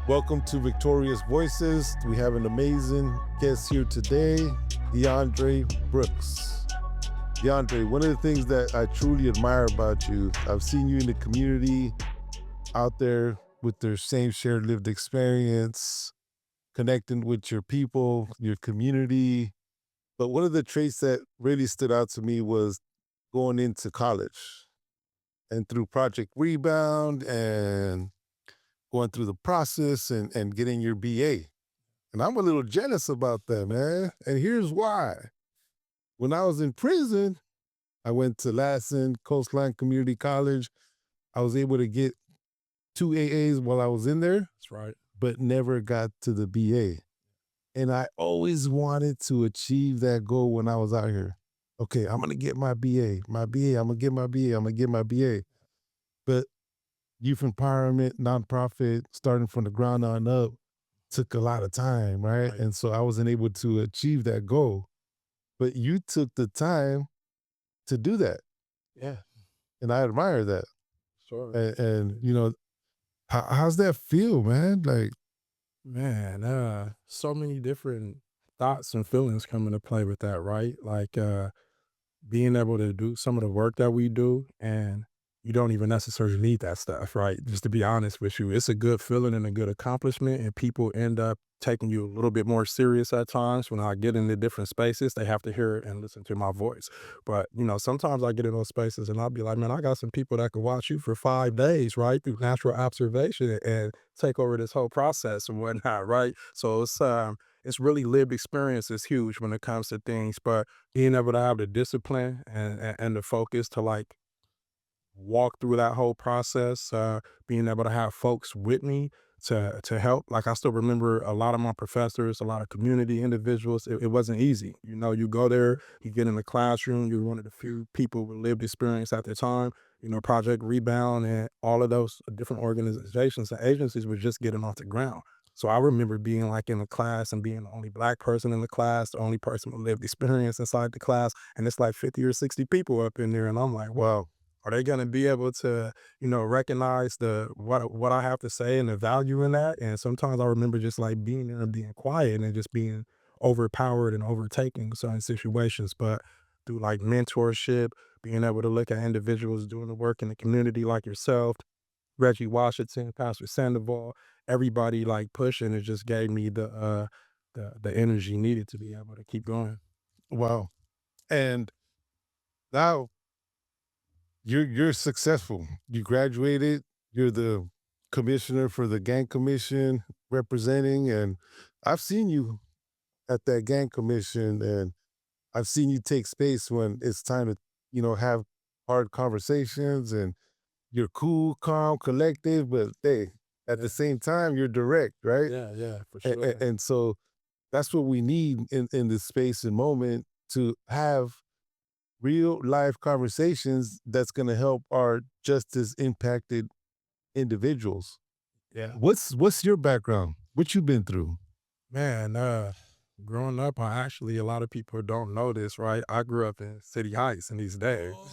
Welcome to Victorious Voices. We have an amazing guest here today, DeAndre Brooks. DeAndre, one of the things that I truly admire about you, I've seen you in the community out there with their same shared lived experience, connecting with your people, your community. But one of the traits that really stood out to me was going into college and through Project Rebound and going through the process and getting your BA. And I'm a little jealous about that, man. And here's why. When I was in prison, I went to Lassen Coastline Community College. I was able to get 2 AAs while I was in there, That's right. but never got to the BA. And I always wanted to achieve that goal when I was out here. Okay, I'm gonna get my BA, I'm gonna get my BA, I'm gonna get my BA. But youth empowerment, nonprofit, starting from the ground on up, took a lot of time, right? Right. And so I wasn't able to achieve that goal. But you took the time to do that. Yeah, And I admire that. sure. And how's that feel, man? Like, Man, so many different thoughts and feelings come into play with that, right? Like being able to do some of the work that we do and you don't even necessarily need that stuff, right? Just to be honest with you, it's a good feeling and a good accomplishment, and people end up taking you a little bit more serious at times. When I get into different spaces, they have to hear and listen to my voice. But sometimes I get in those spaces and I'll be like, man, I got some people that could watch you for 5 days, right, through natural observation and take over this whole process and whatnot, right? So it's really lived experience is huge when it comes to things, but being able to have the discipline and the focus to like walk through that whole process, being able to have folks with me to help. Like I still remember a lot of my professors, a lot of community individuals. It wasn't easy. You go there, you get in the classroom, you're one of the few people with lived experience at the time. Project Rebound and all of those different organizations and agencies were just getting off the ground. So I remember being like in the class and being the only black person in the class, the only person with lived experience inside the class. And it's like 50 or 60 people up in there. And I'm like, wow, wow. are they gonna be able to, recognize the what I have to say and the value in that? And sometimes I remember just like being there and being quiet and just being overpowered and overtaking certain situations. But through like mentorship, being able to look at individuals doing the work in the community like yourself, Reggie Washington, Pastor Sandoval, everybody like pushing, it just gave me the energy needed to be able to keep going. Wow. And now you're successful. You graduated, you're the commissioner for the gang commission representing, and I've seen you at that gang commission and I've seen you take space when it's time to, have hard conversations and you're cool, calm, collective, but hey, at the Yeah, same time, you're direct, right? yeah, yeah, for And, sure. and so that's what we need in this space and moment to have real life conversations that's going to help our justice impacted individuals. Yeah. What's your background? What you been through? Man, growing up, I actually a lot of people don't know this, right? I grew up in City Heights in East Day. Oh,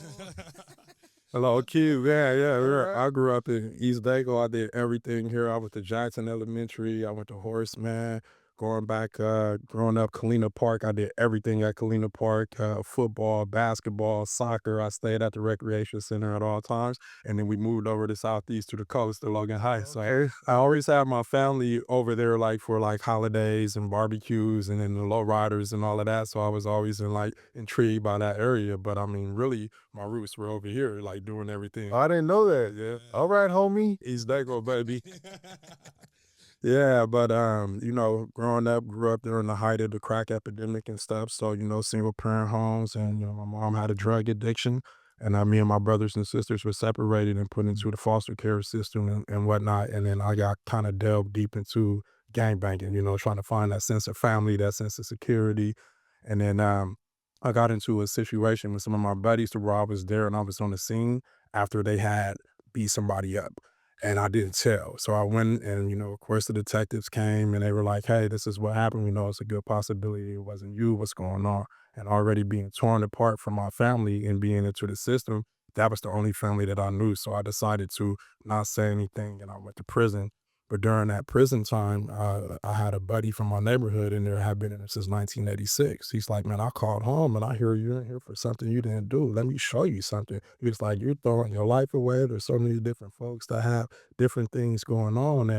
Hello, cute. Yeah, yeah. all right. I grew up in East Dago. I did everything here. I went to Jackson Elementary. I went to Horseman. Going back, growing up, Kalina Park. I did everything at Kalina Park. Football, basketball, soccer. I stayed at the recreation center at all times. And then we moved over to Southeast to the coast to Logan Heights. So Okay. I always have my family over there, like for like holidays and barbecues and then the lowriders and all of that. So I was always intrigued by that area. But I mean, really, my roots were over here, like doing Oh, everything. I didn't know that. Yeah, All right, homie. East Dago, baby. Yeah, but growing up, grew up during the height of the crack epidemic and stuff. So single parent homes, and my mom had a drug addiction, and me and my brothers and sisters were separated and put into the foster care system and whatnot. And then I got kind of delved deep into gang banging, trying to find that sense of family, that sense of security. And then I got into a situation with some of my buddies to where I was there and I was on the scene after they had beat somebody up and I didn't tell. So I went and, of course, the detectives came and they were like, hey, this is what happened. We know it's a good possibility it wasn't you. What's going on? And already being torn apart from my family and being into the system, that was the only family that I knew. So I decided to not say anything and I went to prison. But during that prison time, I had a buddy from my neighborhood in there, had been in there since 1986. He's like, "Man, I called home and I hear you're in here for something you didn't do. Let me show you something." He was like, "You're throwing your life away. There's so many different folks that have different things going on,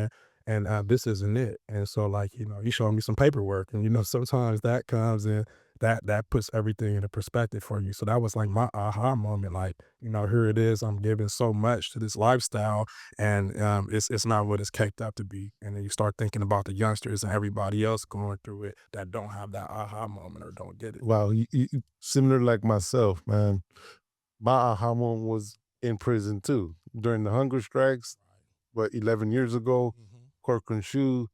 and this isn't it." And so, like, he showed me some paperwork, and sometimes that comes in, that puts everything into perspective for you. So that was like my aha moment. Like, here it is. I'm giving so much to this lifestyle, and it's not what it's caked up to be. And then you start thinking about the youngsters and everybody else going through it that don't have that aha moment or don't get it. Wow, similar like myself, man. My aha moment was in prison too during the hunger strikes. What 11 years ago, Mhm. Corcoran Shoe.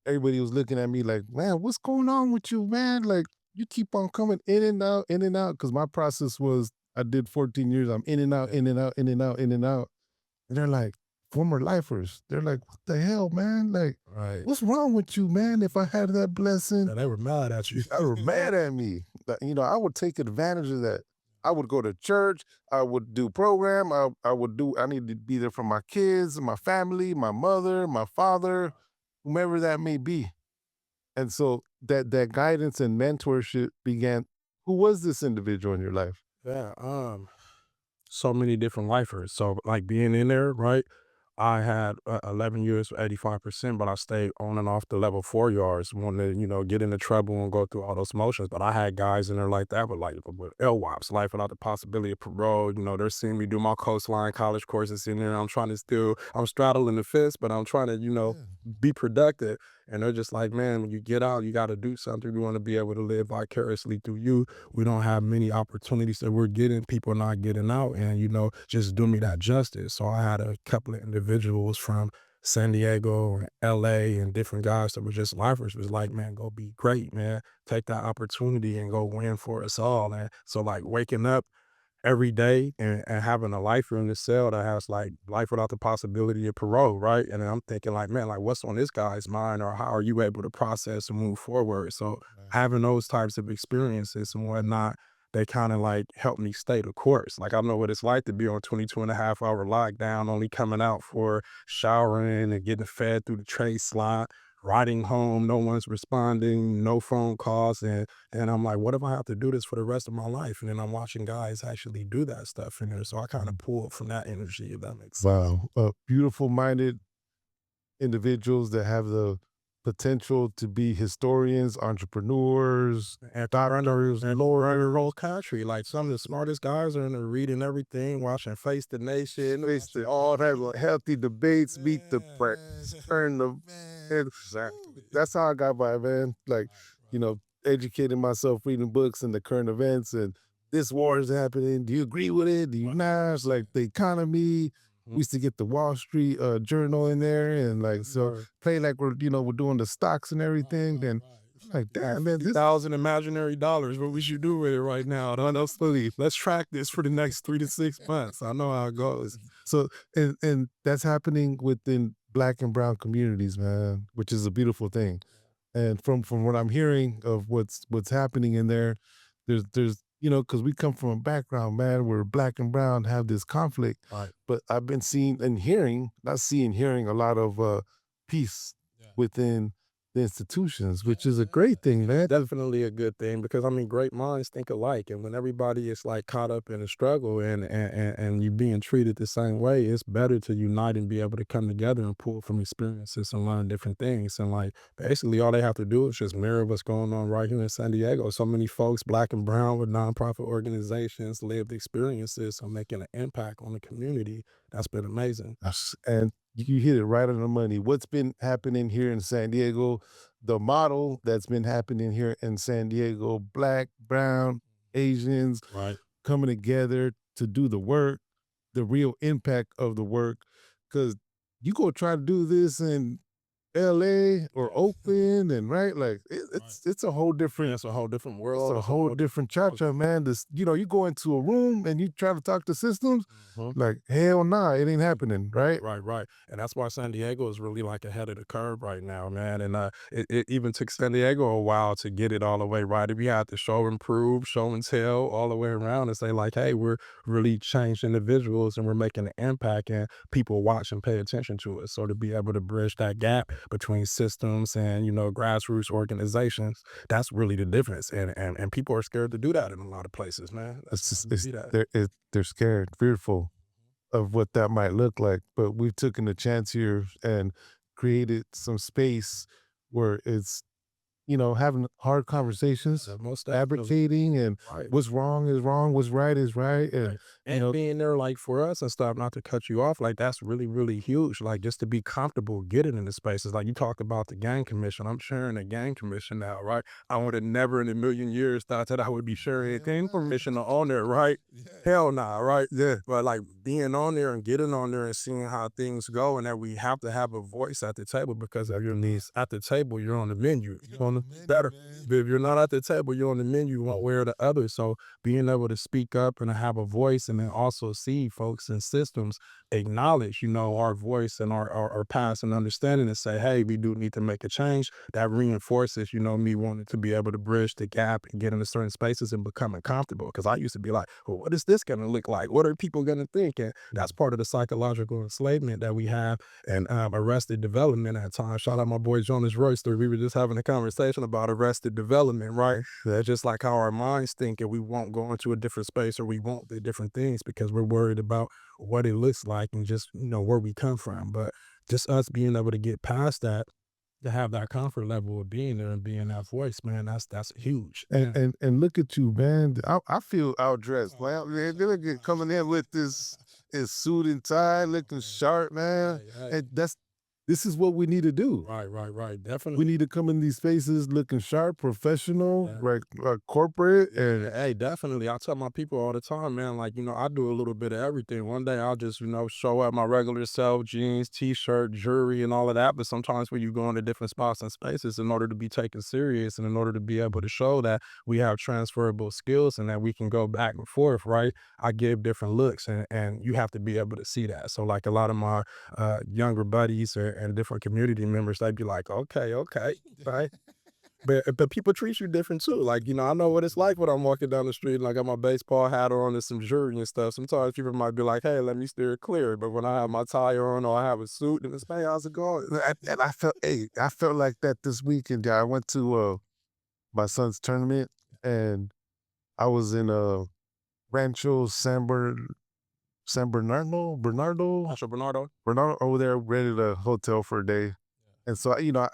Everybody was looking at me like, "Man, what's going on with you, man? Like, you keep on coming in and out, in and out." Because my process was, I did 14 years. I'm in and out, Yeah. in and out, in and out, in and out. And they're like, former lifers. They're like, "What the hell, man? Like, Right. what's wrong with you, man? If I had that blessing, Yeah, they were mad at you. they were mad at me." I would take advantage of that. I would go to church. I would do program. I need to be there for my kids, my family, my mother, my father, whomever that may be. And so that guidance and mentorship began. Who was this individual in your life? Yeah. So many different lifers. So, like, being in there, right? I had 11 years for 85%, but I stayed on and off the level 4 yards, wanting to, get into trouble and go through all those motions. But I had guys in there like that with LWOPs, life without the possibility of parole. They're seeing me do my coastline college courses in there. I'm straddling the fence, but I'm trying to, Yeah. be productive. And they're just like, man, when you get out, you got to do something. We want to be able to live vicariously through you. We don't have many opportunities that we're getting, people not getting out, and just do me that justice. So I had a couple of individuals from San Diego and LA and different guys that were just lifers was like, man, go be great, man. Take that opportunity and go win for us all. And so, like, waking up every day and having a lifer in the cell that has like life without the possibility of parole, right? And then I'm thinking like, man, like what's on this guy's mind, or how are you able to process and move forward? So Right. having those types of experiences and whatnot, they kind of like help me stay the course. Like I know what it's like to be on 22.5 hour lockdown, only coming out for showering and getting fed through the tray slot, riding home, no one's responding, no phone calls, and I'm like, what if I have to do this for the rest of my life? And then I'm watching guys actually do that stuff in there. So I kind of pull from that energy, if that makes sense. Wow. Beautiful minded individuals that have the potential to be historians, entrepreneurs, doctors, And running whole country. Like some of the smartest guys are in there reading everything, watching Face the Nation, face to all that healthy debates, meet the press, turn the man. Exactly. That's how I got by, man. Like, you know, educating myself, reading books and the current events, and this war is happening. Do you agree with it? Do you not? It's like the economy. We Mhm. used to get the Wall Street Journal in there, and like so Right. play like we're doing the stocks and everything. Then I'm like, You got damn man, this 50,000 imaginary dollars. What we should do with it right now? Don't know, sleep. Let's track this for the next 3 to 6 months. I know how it goes. so and that's happening within Black and Brown communities, man, which is a beautiful thing. And from what I'm hearing of what's happening in there, there's because we come from a background, man, where Black and Brown have this conflict. Right. But I've been seeing and hearing, not seeing, hearing a lot of peace Yeah. within the institutions, Yeah, which is a yeah, great thing, it's man. definitely a good thing because I mean, great minds think alike, and when everybody is like caught up in a struggle and you being treated the same way, it's better to unite and be able to come together and pull from experiences and learn different things. And like basically, all they have to do is just mirror what's going on right here in San Diego. So many folks, Black and Brown, with nonprofit organizations, lived experiences, are making an impact on the community. That's been amazing. And you hit it right on the money. What's been happening here in San Diego, the model that's been happening here in San Diego, Black, Brown, Asians Right. coming together to do the work, the real impact of the work. Because you go try to do this in LA or Yeah. Oakland, and right, like Right. it's a whole Yeah, different it's a whole different it's world. a It's a whole whole different different approach. cha-cha, man. This, you go into a room and you try to talk to systems, Mhm. like hell nah, it ain't happening, right? Right, right. And that's why San Diego is really like ahead of the curve right now, man. And it even took San Diego a while to get it all the way right. We had to show and prove, show and tell all the way around and say, like, hey, we're really changed individuals and we're making an impact and people watch and pay attention to us. So to be able to bridge that gap between systems and, grassroots organizations, that's really the difference. And people are scared to do that in a lot of places, man. That's It's sad just to see that. they're scared, fearful of what that might look like. But we've taken a chance here and created some space where it's, having hard conversations, Most definitely. advocating, and Right. what's wrong is wrong, what's right is right. And, Right. And being there, like, for us and stuff, not to cut you off, like, that's really, really huge. Like, just to be comfortable getting into spaces. Like, you talk about the gang commission. I'm sharing a gang commission now, right? I would have never in a million years thought that I would be sharing a hell gang nah. permission on there, right? Yeah. Hell nah, right? Yeah. But like being on there and getting on there and seeing how things go, and that we have to have a voice at the table because if you're not at the table, you're on the menu. You're You're on on the the menu, better. man. If you're not at the table, you're on the menu one way or the other. So being able to speak up and have a voice and then also see folks and systems acknowledge, our voice and our past and understanding and say, hey, we do need to make a change. That reinforces, me wanting to be able to bridge the gap and get into certain spaces and becoming comfortable. Cause I used to be like, well, what is this gonna look like? What are people gonna think? And that's part of the psychological enslavement that we have and arrested development at times. Shout out my boy Jonas Royster. We were just having a conversation about arrested development, right? That's just like how our minds think and we won't go into a different space or we want the different things because we're worried about what it looks like and just, where we come from. But just us being able to get past that, to have that comfort level of being there and being that voice, man, that's huge. And Yeah. and look at you, man. I feel outdressed, man. Look at coming in with this suit and tie, looking sharp, man. Hey, hey. And this is what we need to do. Right, right, right. We Definitely. need to come in these spaces looking sharp, professional, Yeah. right, corporate, and Hey, definitely. I tell my people all the time, man, like, I do a little bit of everything. One day I'll just, show up my regular self, jeans, t-shirt, jewelry, and all of that. But sometimes when you go into different spots and spaces, in order to be taken serious and in order to be able to show that we have transferable skills and that we can go back and forth, right? I give different looks and you have to be able to see that. So like a lot of my younger buddies and different community members, they'd be like, okay, okay, right? But people treat you different too. Like, I know what it's like when I'm walking down the street and I got my baseball hat on and some jewelry and stuff. Sometimes people might be like, hey, let me steer clear. But when I have my tie on or I have a suit and it's, hey, how's it going? and I felt like that this weekend. Yeah, I went to my son's tournament, and I was in Rancho San Asha Bernardo. Bernardo over there, rented a hotel for a day. And so, I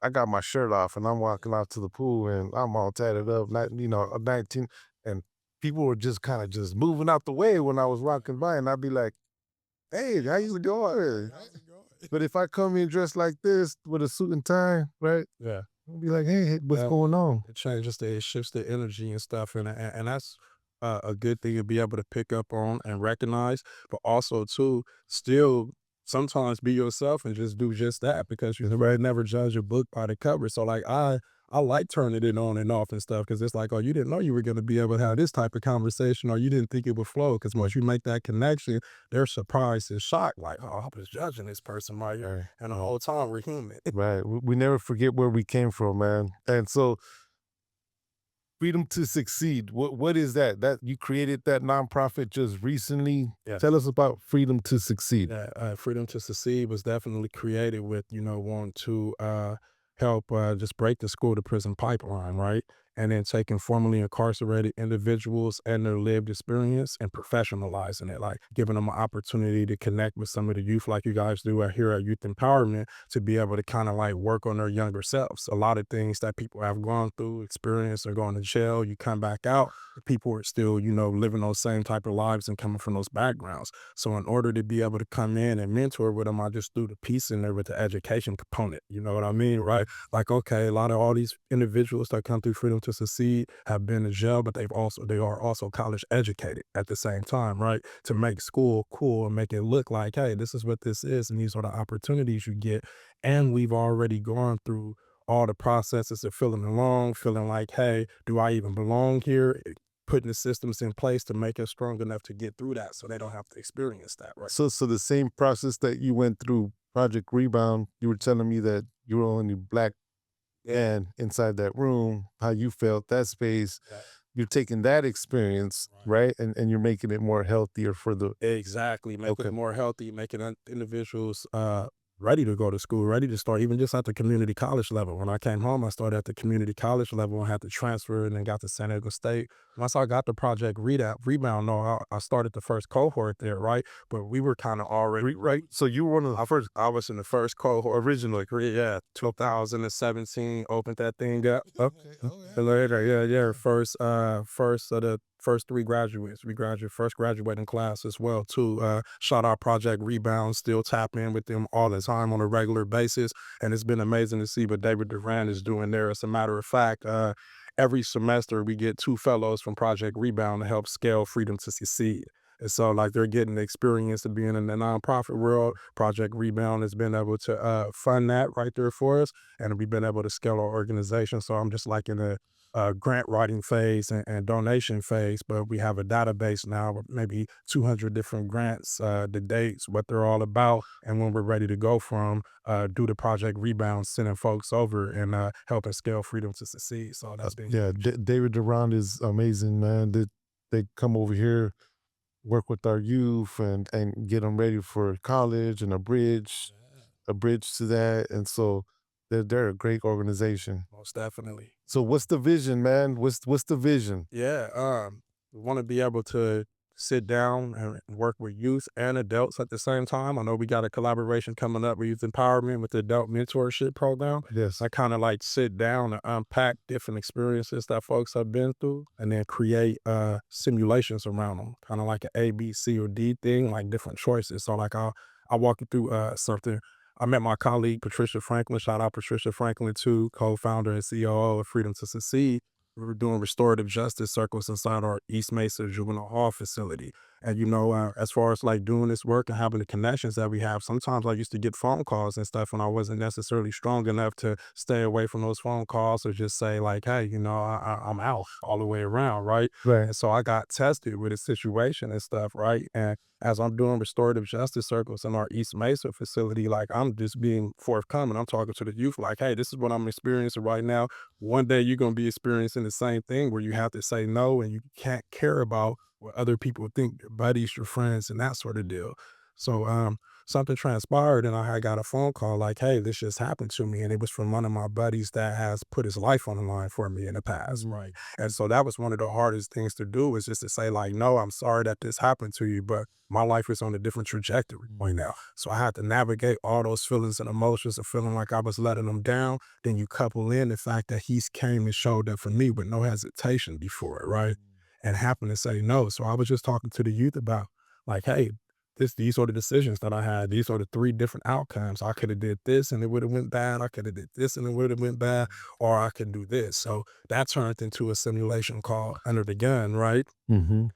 I got my shirt off and I'm walking out to the pool and I'm all tatted up, 19, and people were just kind of just moving out the way when I was walking by, and I'd be like, "Hey, how you doing?" How's it going? But if I come in dressed like this with a suit and tie, right, Yeah. I'll be like, "Hey, what's Yeah. going on?" It shifts the energy and stuff, and that's a good thing to be able to pick up on and recognize, but also too, still sometimes be yourself and just do just that because you never judge a book by the cover. So like I like turning it on and off and stuff because it's like, oh, you didn't know you were going to be able to have this type of conversation, or you didn't think it would flow. Because once you make that connection, they're surprised and shocked, like, oh, I was judging this person right here, Right, and the whole time we're human. right. We never forget where we came from, man. And so, Freedom to Succeed. What is that? That you created that nonprofit just recently? Yeah. Tell us about Freedom to Succeed. Yeah, Freedom to Succeed was definitely created with, wanting to help just break the school to prison pipeline, right? And then taking formerly incarcerated individuals and their lived experience and professionalizing it, like giving them an opportunity to connect with some of the youth like you guys do here at Youth Empowerment to be able to kind of like work on their younger selves. A lot of things that people have gone through, experience, or going to jail, you come back out, people are still, living those same type of lives and coming from those backgrounds. So in order to be able to come in and mentor with them, I just threw the piece in there with the education component. You know what I mean? Right. Like, okay, a lot of all these individuals that come through Freedom Freedom to Succeed have been in jail, but they are also college educated at the same time, right? To make school cool and make it look like, hey, this is what this is, and these are the opportunities you get. And we've already gone through all the processes of feeling alone, feeling like, hey, do I even belong here? Putting the systems in place to make us strong enough to get through that so they don't have to experience that, right? So the same process that you went through Project Rebound, you were telling me that you were only black and inside that room, how you felt that space. Yeah. You're taking that experience, Right. right? And you're making it more healthier for the Exactly, making okay. it more healthy, making individuals ready to go to school, ready to start, even just at the community college level. When I came home, I started at the community college level and had to transfer and then got to San Diego State. Once I got the Project Rebound, no, I started the first cohort there, right? But we were kind of already Right. So you were one of the first I was in the first cohort, originally. yeah, 2017, opened that thing up Okay. Oh yeah. later, yeah, yeah. Yeah. First of the first three graduates. We graduated first graduating class as well too. Shout out Project Rebound, still tap in with them all the time on a regular basis, and it's been amazing to see what David Duran is doing there. As a matter of fact, every semester we get 2 fellows from Project Rebound to help scale Freedom to Succeed. And so, like, they're getting the experience of being in the nonprofit world. Project Rebound has been able to fund that right there for us, and we've been able to scale our organization. So I'm just like in a grant writing phase and donation phase, but we have a database now with maybe 200 different grants, the dates, what they're all about, and when we're ready to go from, do the Project Rebound, sending folks over and helping scale Freedom to Succeed. So that's been Yeah. huge. David Durand is amazing, man. They come over here, work with our youth, and get them ready for college and a bridge to that. And so they're a great organization. Most definitely. So what's the vision, man? What's the vision? Yeah, we want to be able to sit down and work with youth and adults at the same time. I know we got a collaboration coming up with youth empowerment with the adult mentorship program. Yes. I kind of like sit down and unpack different experiences that folks have been through and then create simulations around them, kind of like an A, B, C, or D thing, like different choices. So like I'll walk you through something. I met my colleague Patricia Franklin. Shout out Patricia Franklin too, co-founder and COO of Freedom to Succeed. We were doing restorative justice circles inside our East Mesa Juvenile Hall facility. And, as far as like doing this work and having the connections that we have, sometimes I used to get phone calls and stuff and I wasn't necessarily strong enough to stay away from those phone calls or just say like, hey, I'm out all the way around, right? Right. And so I got tested with a situation and stuff, right? And as I'm doing restorative justice circles in our East Mesa facility, like I'm just being forthcoming. I'm talking to the youth like, hey, this is what I'm experiencing right now. One day you're going to be experiencing the same thing where you have to say no and you can't care about what other people think, your buddies, your friends, and that sort of deal. So something transpired and I had got a phone call like, hey, this just happened to me. And it was from one of my buddies that has put his life on the line for me in the past. Right. And so that was one of the hardest things to do is just to say like, no, I'm sorry that this happened to you, but my life is on a different trajectory right now. So I had to navigate all those feelings and emotions of feeling like I was letting them down. Then you couple in the fact that he's came and showed up for me with no hesitation before it, right? And happened to say no. So I was just talking to the youth about like, hey, these are the decisions that I had. These are the 3 different outcomes. I could have did this and it would have went bad. I could have did this and it would have went bad, or I can do this. So that turned into a simulation called Under the Gun, right? Mm-hmm.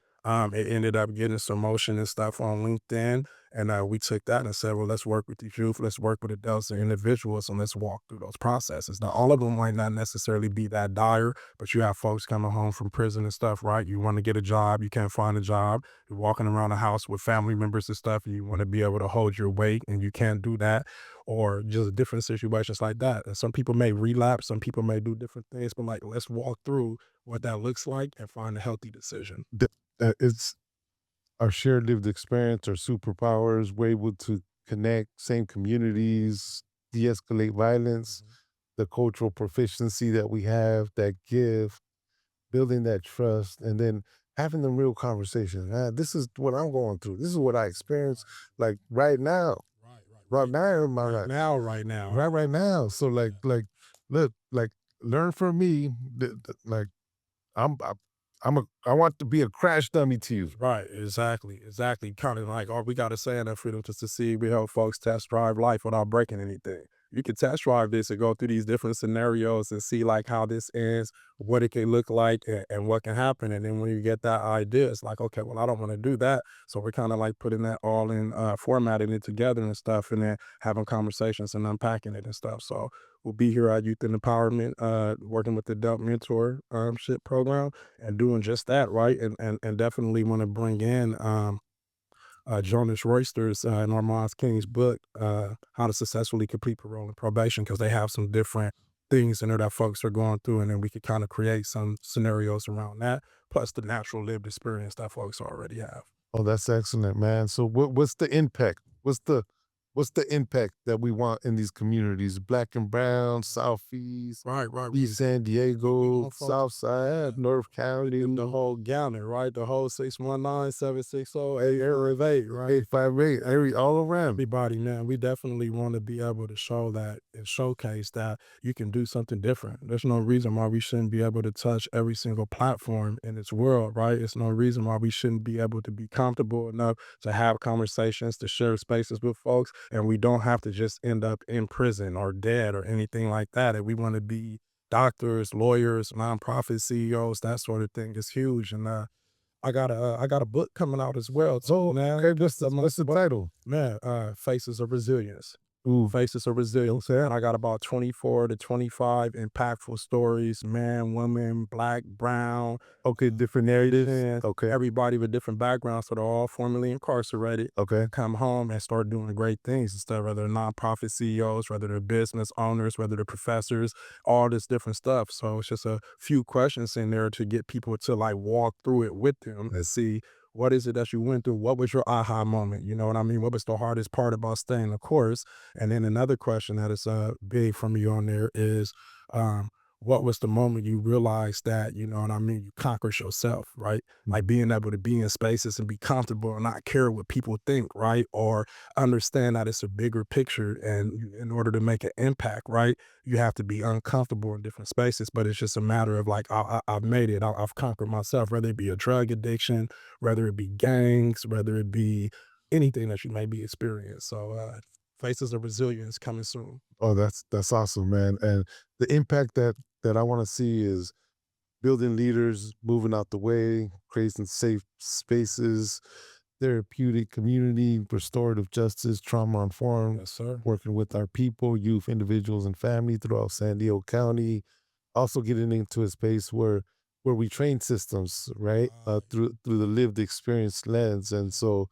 It ended up getting some motion and stuff on LinkedIn. And we took that and said, well, let's work with these youth, let's work with adults and individuals, and let's walk through those processes. Now, all of them might not necessarily be that dire, but you have folks coming home from prison and stuff, right? You want to get a job, you can't find a job. You're walking around the house with family members and stuff, and you want to be able to hold your weight, and you can't do that, or just different situations like that. And some people may relapse, some people may do different things, but like, let's walk through what that looks like and find a healthy decision. It's our shared lived experience, our superpowers. We're able to connect, same communities, de-escalate violence, the cultural proficiency that we have, that give, building that trust, and then having the real conversation. This is what I'm going through. This is what I experience, like right now, right now in my life, Right now. right now. So look, like learn from me. Like I'm, I want to be a crash dummy to you. Right, exactly. Kind of like all we got to say in that Freedom to Succeed, we help folks test drive life without breaking anything. you could test drive this and go through these different scenarios and see like how this ends, what it can look like, and what can happen. And then when you get that idea, it's like, okay, well, I don't want to do that. So we're kind of like putting that all in, formatting it together and stuff, and then having conversations and unpacking it and stuff. So we'll be here at Youth and Empowerment, working with the Adult Mentor ship program and doing just that, right? And definitely want to bring in Jonas Royster's and Armand King's book, How to Successfully Complete Parole and Probation, because they have some different things in there that folks are going through, and then we could kind of create some scenarios around that, plus the natural lived experience that folks already have. Oh, that's excellent, man. So what's the impact? What's the impact that we want in these communities? Black and brown, Southeast, Right, right. East San We Diego, want folks South Side, North give County, the whole gamut, right? The whole 619-760-8 area 8, right? 858, all around. Everybody, man, we definitely want to be able to show that and showcase that you can do something different. There's no reason why we shouldn't be able to touch every single platform in this world, right? It's no reason why we shouldn't be able to be comfortable enough to have conversations, to share spaces with folks, and we don't have to just end up in prison or dead or anything like that. And we want to be doctors, lawyers, nonprofit CEOs, that sort of thing is huge. And I got a book coming out as well too, Oh, man. okay, what's the title? Man, Faces of Resilience. Ooh, Faces of Resilience. And I got about 24 to 25 impactful stories, man, woman, black, brown, okay, different narratives. and Okay, everybody with different backgrounds. So they're all formerly incarcerated. okay. Come home and start doing great things and stuff, whether they're nonprofit CEOs, whether they're business owners, whether they're professors, all this different stuff. So it's just a few questions in there to get people to like walk through it with them and see what is it that you went through? What was your aha moment? You know what I mean? What was the hardest part about staying the course? And then another question that is big from you on there is, um, what was the moment you realized that, you know what I mean, you conquered yourself, right? Like being able to be in spaces and be comfortable and not care what people think, right? Or understand that it's a bigger picture. And in order to make an impact, right, you have to be uncomfortable in different spaces. But it's just a matter of like, I've made it, I've conquered myself, whether it be a drug addiction, whether it be gangs, whether it be anything that you may be experiencing. So, Faces of Resilience coming soon. Oh, that's awesome, man. And the impact that I want to see is building leaders, moving out the way, creating safe spaces, therapeutic community, restorative justice, trauma informed, Yes, sir. working with our people, youth, individuals, and family throughout San Diego County. Also getting into a space where we train systems, right? Through the lived experience lens. And so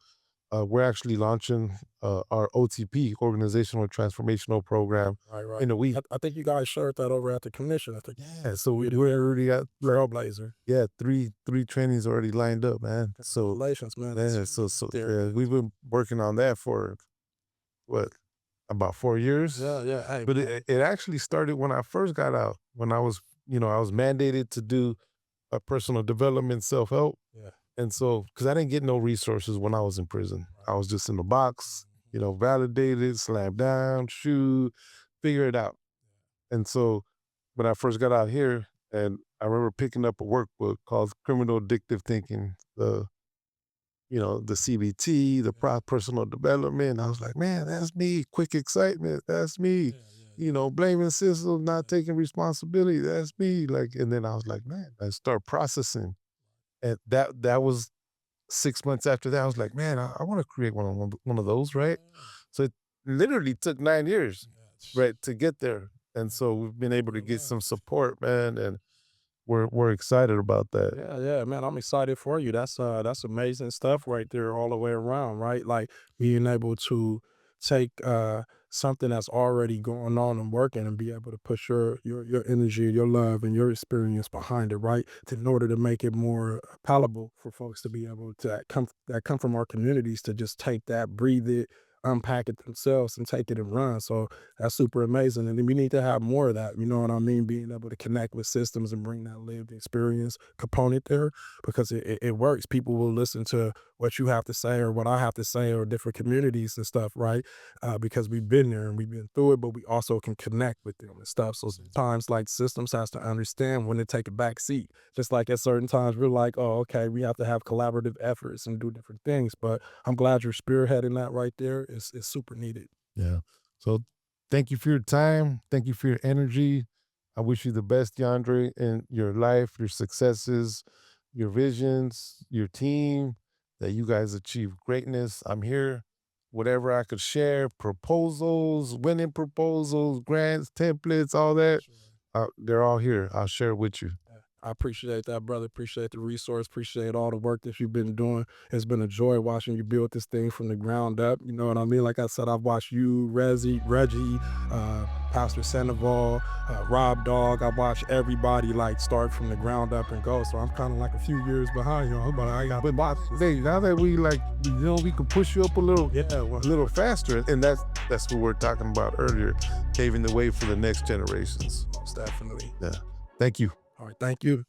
we're actually launching our OTP, Organizational Transformational Program, Right, right. in a week. I think you guys shared that over at the commission. I think Yeah, so you're we already got trailblazer. yeah three trainings already lined up, man. So Congratulations, man. That's yeah, huge so there. yeah, we've been working on that for what about 4 years, Yeah, yeah. Hey, but man. it actually started when I first got out. When I was I was mandated to do a personal development, self help, Yeah. and so because I didn't get no resources when I was in prison, Right. I was just in the box, validated, slammed down, shoot, figure it out. And so when I first got out here, and I remember picking up a workbook called Criminal Addictive Thinking, the CBT, the personal development. I was like, man, that's me. Quick excitement, that's me. Yeah, yeah, Blaming systems, not taking responsibility, that's me. Like, and then I was like, man, I start processing, and that was 6 months after that. I was like, man, I want to create one of those, right? So it literally took 9 years, yeah. right, to get there, and so we've been able to get Man. some support, man, and we're excited about that. Yeah, yeah, man. I'm excited for you. That's amazing stuff right there all the way around, right? Like being able to take something that's already going on and working and be able to push your energy, your love and your experience behind it, right? In order to make it more palatable for folks to be able to that come from our communities to just take that, breathe it, unpack it themselves and take it and run. So that's super amazing. And then we need to have more of that. You know what I mean? Being able to connect with systems and bring that lived experience component there because it works. People will listen to what you have to say or what I have to say or different communities and stuff, right? Because we've been there and we've been through it, but we also can connect with them and stuff. So sometimes like systems has to understand when to take a back seat. Just like at certain times we're like, oh, okay, we have to have collaborative efforts and do different things. But I'm glad you're spearheading that right there. It's super needed. Yeah. So thank you for your time. Thank you for your energy. I wish you the best, DeAndre, in your life, your successes, your visions, your team, that you guys achieve greatness. I'm here. Whatever I could share, proposals, winning proposals, grants, templates, all that, Sure. they're all here. I'll share it with you. I appreciate that, brother. Appreciate the resource. Appreciate all the work that you've been doing. It's been a joy watching you build this thing from the ground up. You know what I mean? Like I said, I've watched you, Reggie, Pastor Sandoval, Rob Dog. I watched everybody like start from the ground up and go. So I'm kind of like a few years behind, you know, but I got. But hey, now that we like, we can push you up a little, Yeah, a little faster, and that's what we're talking about earlier, paving the way for the next generations. most definitely. Yeah. Thank you. All right, thank you.